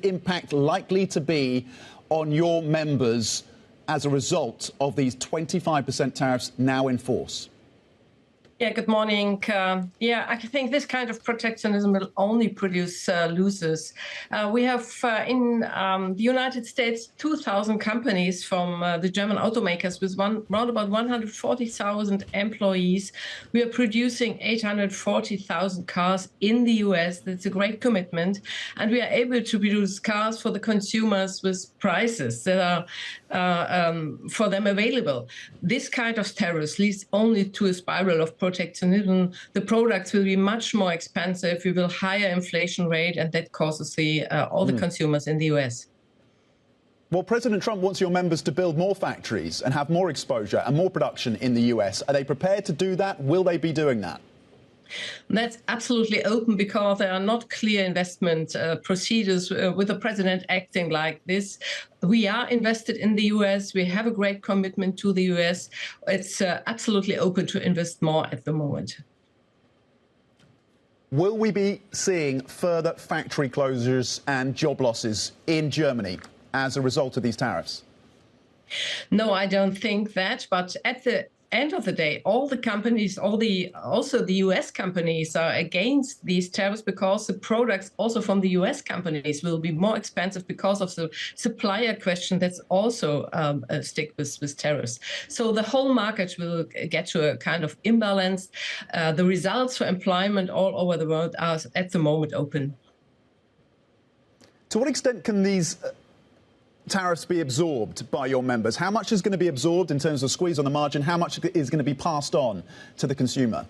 Impact likely to be on your members as a result of these 25% tariffs now in force? Yeah, good morning. Yeah, I think this kind of protectionism will only produce losers. We have in the United States 2,000 companies from the German automakers with around about 140,000 employees. We are producing 840,000 cars in the US. That's a great commitment. And we are able to produce cars for the consumers with prices that are for them available. This kind of tariffs leads only to a spiral of protectionism. The products will be much more expensive. We will higher inflation rate, and that causes all the consumers in the US. Well, President Trump wants your members to build more factories and have more exposure and more production in the US. Are they prepared to do that? Will they be doing that? That's absolutely open because there are not clear investment procedures with the president acting like this. We are invested in the US. We have a great commitment to the US. It's absolutely open to invest more at the moment. Will we be seeing further factory closures and job losses in Germany as a result of these tariffs? No, I don't think that. But at the end of the day, all the companies, also the US companies are against these tariffs because the products also from the US companies will be more expensive because of the supplier question that's also stick with tariffs. So the whole market will get to a kind of imbalance. The results for employment all over the world are at the moment open. To what extent can these tariffs be absorbed by your members? How much is going to be absorbed in terms of squeeze on the margin? How much is going to be passed on to the consumer?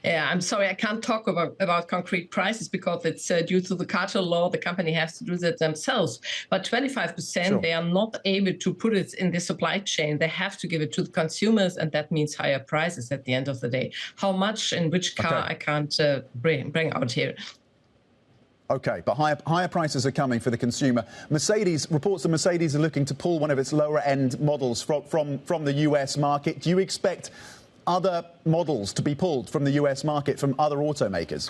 Yeah, I'm sorry, I can't talk about concrete prices because it's due to the cartel law. The company has to do that themselves. But 25%, sure, they are not able to put it in the supply chain. They have to give it to the consumers, and that means higher prices at the end of the day. How much in which car, okay, I can't bring out here. OK, but higher prices are coming for the consumer. Reports that Mercedes are looking to pull one of its lower-end models from the US market. Do you expect other models to be pulled from the US market from other automakers?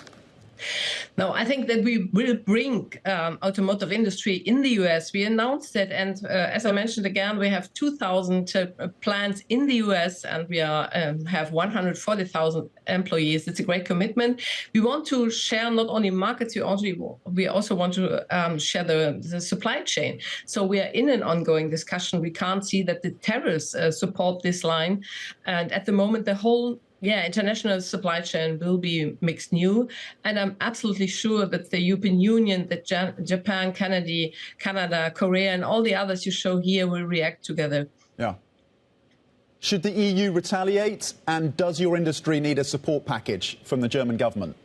No, I think that we will bring automotive industry in the US. We announced that, and as I mentioned again, we have 2,000 plants in the US, and we have 140,000 employees. It's a great commitment. We want to share not only markets, we also want to share the supply chain. So we are in an ongoing discussion. We can't see that the tariffs support this line, and at the moment, the whole international supply chain will be mixed new. And I'm absolutely sure that the European Union, that Japan, Canada, Korea, and all the others you show here will react together. Yeah. Should the EU retaliate? And does your industry need a support package from the German government?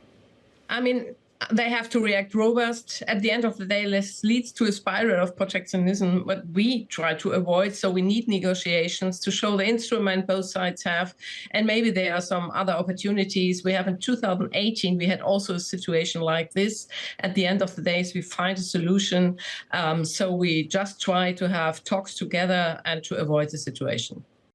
I mean, they have to react robust. At the end of the day, this leads to a spiral of protectionism, what we try to avoid. So we need negotiations to show the instrument both sides have. And maybe there are some other opportunities. We have in 2018, we had also a situation like this. At the end of the day, we find a solution. So we just try to have talks together and to avoid the situation.